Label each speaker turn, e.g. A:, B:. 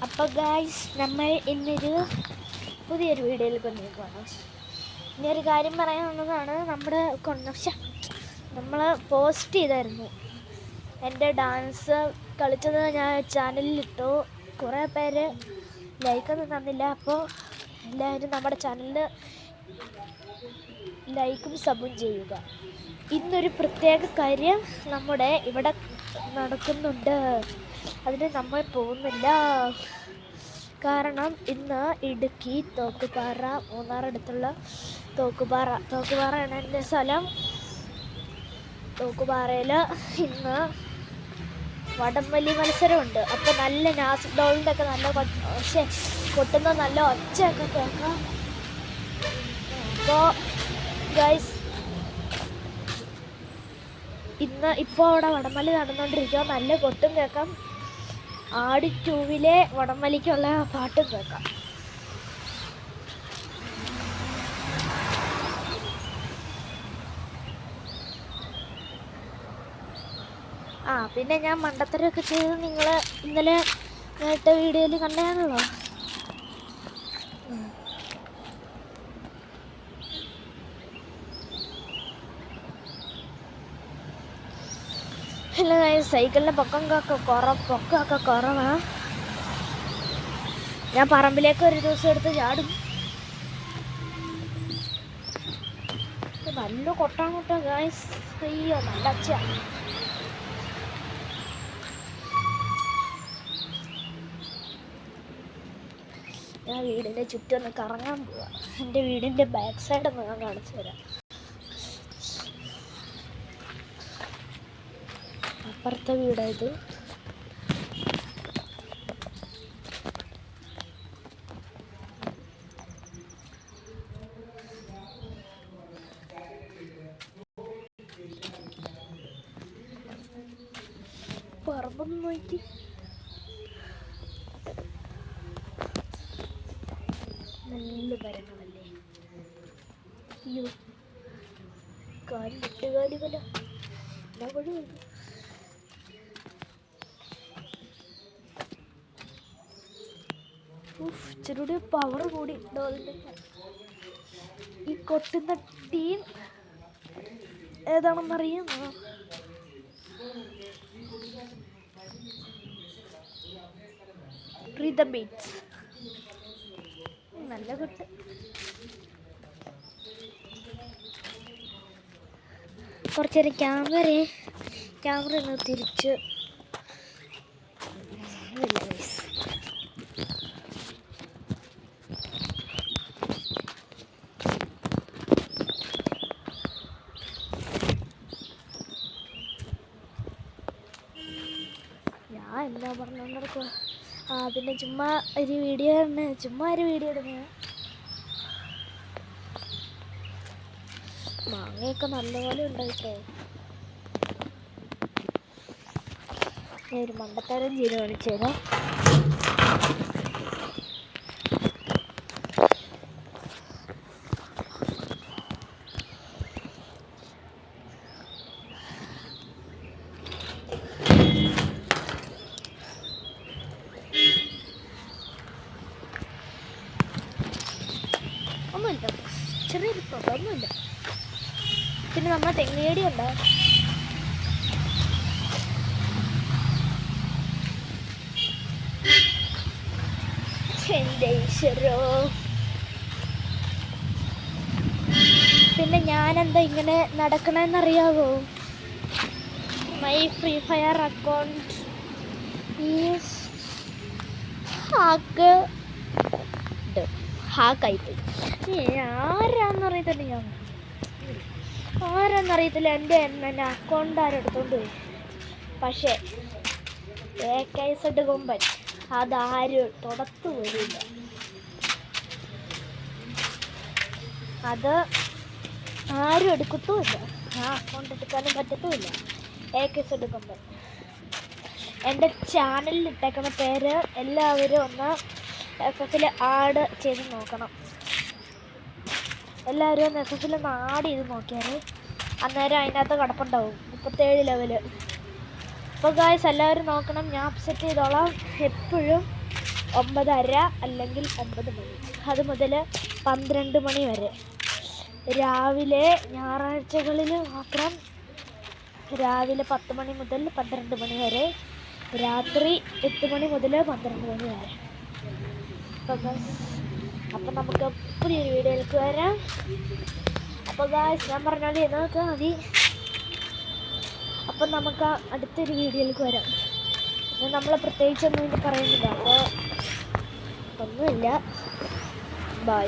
A: അപ്പോൾ ഗായ്സ് നമ്മൾ ഇന്നൊരു പുതിയൊരു വീഡിയോയിൽ കൊണ്ടുപോകുകയാണ്. ഇനിയൊരു കാര്യം പറയാനുള്ളതാണ്. നമ്മൾ പോസ്റ്റ് ചെയ്തായിരുന്നു എൻ്റെ ഡാൻസ് കളിച്ചത്. ഞാൻ ചാനലിലിട്ടു. കുറേ പേര് ലൈക്കൊന്നും തന്നില്ല. അപ്പോൾ എല്ലാവരും നമ്മുടെ ചാനലിൽ ലൈക്കും സബും ചെയ്യുക. ഇന്നൊരു പ്രത്യേക കാര്യം നമ്മുടെ ഇവിടെ നടക്കുന്നുണ്ട്. അതിന് നമ്മൾ പോകുന്നില്ല. കാരണം ഇന്ന് ഇടുക്കി തോക്കുപാറ, മൂന്നാറടുത്തുള്ള തോക്കുപാറയാണ് എൻ്റെ സ്ഥലം. തോക്കുപാറയിൽ ഇന്ന് വടംവലി മത്സരമുണ്ട്. അപ്പോൾ നല്ല നാസിക് ഡോളിൻ്റെ ഒക്കെ നല്ല കൊട്ടുന്ന നല്ല ഒച്ചയൊക്കെ കേൾക്കാം. അപ്പോൾ ഗൈസ് ഇപ്പോൾ അവിടെ വടംവലി നടന്നുകൊണ്ടിരിക്കുക. നല്ല കൊട്ടും കേൾക്കാം. ആടി 2 വടംവലിക്കുള്ള പാട്ടും കേൾക്കാം. പിന്നെ ഞാൻ മണ്ടത്തരമൊക്കെ ചെയ്ത് നിങ്ങൾ ഇന്നലെ നേരത്തെ വീഡിയോയിൽ കണ്ടാണല്ലോ. അല്ല, സൈക്കിളിൻ്റെ പൊക്കമൊക്കെ കുറവാണ്. ഞാൻ പറമ്പിലേക്ക് ഒരു ദിവസം എടുത്ത് ചാടും. നല്ല കൊട്ടാണ് ഗായ്സ്. അയ്യോ, നല്ല അച്ഛ. ഞാൻ വീടിൻ്റെ ചുറ്റും ഒന്ന് കറങ്ങാൻ പോവാം. എൻ്റെ വീടിൻ്റെ ബാക്ക് സൈഡ് ഒന്ന് ഞാൻ കാണിച്ചു തരാം. അപ്പുറത്തെ വീടായത്. പറമ്പൊന്നും നോക്കി. നല്ല മരങ്ങളല്ലേ. അയ്യോ, കാലി പോലെ എല്ലാ വഴിയുണ്ട്. ഇച്ചിരി പവർ കൂടി ഉണ്ടോ അതിൻ്റെ? ഈ കൊട്ടുന്ന ടീം ഏതാണെന്നറിയാമോ? Rhythm beats. നല്ല കൊട്ട്. കുറച്ചേരം ക്യാമറ ഒന്ന് തിരിച്ച് എന്താ പറഞ്ഞു നടക്കുക. പിന്നെ ചുമ്മാ ഒരു വീഡിയോ ഇടുന്നത്. മാങ്ങയൊക്കെ നല്ലപോലെ ഉണ്ടായിട്ടോ. ഞാൻ ഒരു മണ്ടത്തരം ചെയ്ത് കാണിച്ചു തരാം. ഒന്നുമില്ല, ചെറിയൊരു ഒന്നുമില്ല. പിന്നെ നമ്മൾ തെങ്ങേടി ഉണ്ട്. പിന്നെ ഞാനെന്താ ഇങ്ങനെ നടക്കണമെന്നറിയാവോ? My Free Fire account is ഹാക്കായിപ്പോയി. ആരാന്നറിയത്തില്ല. എൻ്റെ അക്കൗണ്ട് ആരെടുത്തോണ്ട് പോയി. പക്ഷേ AKZ കൊമ്പൻ അതാരും തുടത്തു പോയില്ല. അത് ആരും എടുക്കത്തുമില്ല. ആ അക്കൗണ്ട് എടുക്കാനും പറ്റത്തുമില്ല. AKZ കൊമ്പൻ. എൻ്റെ ചാനലിൽ ഇട്ടേക്കുന്ന പേര് എല്ലാവരും ഒന്ന് FF ആഡ് ചെയ്ത് നോക്കണം. എല്ലാവരും ഒന്ന് FF ഒന്ന് ആഡ് ചെയ്ത് നോക്കിയാൽ അന്നേരം അതിനകത്ത് കിടപ്പുണ്ടാവും 37 ലെവല്. അപ്പോൾ ഗായ്സ് എല്ലാവരും നോക്കണം. ഞാൻ അപ്സെറ്റ് ചെയ്തോളാം. എപ്പോഴും 9:30 അല്ലെങ്കിൽ 9 മണി. അത് മുതൽ 12 മണി വരെ. രാവിലെ ഞായറാഴ്ചകളിൽ മാത്രം രാവിലെ 10 മണി മുതൽ 12 മണി വരെ, രാത്രി 8 മണി മുതൽ 12 മണി വരെ. അപ്പം നമുക്ക് പുതിയൊരു വീഡിയോയിലേക്ക് വരാം. അപ്പോൾ ഗായ്സ്, ഞാൻ പറഞ്ഞാൽ എന്നൊക്കെ മതി. അപ്പം നമുക്ക് അടുത്തൊരു വീഡിയോയിലേക്ക് വരാം. നമ്മൾ പ്രത്യേകിച്ചൊന്നും ഇനി പറയുന്നില്ല. അപ്പോൾ ഒന്നുമില്ല. ബൈ.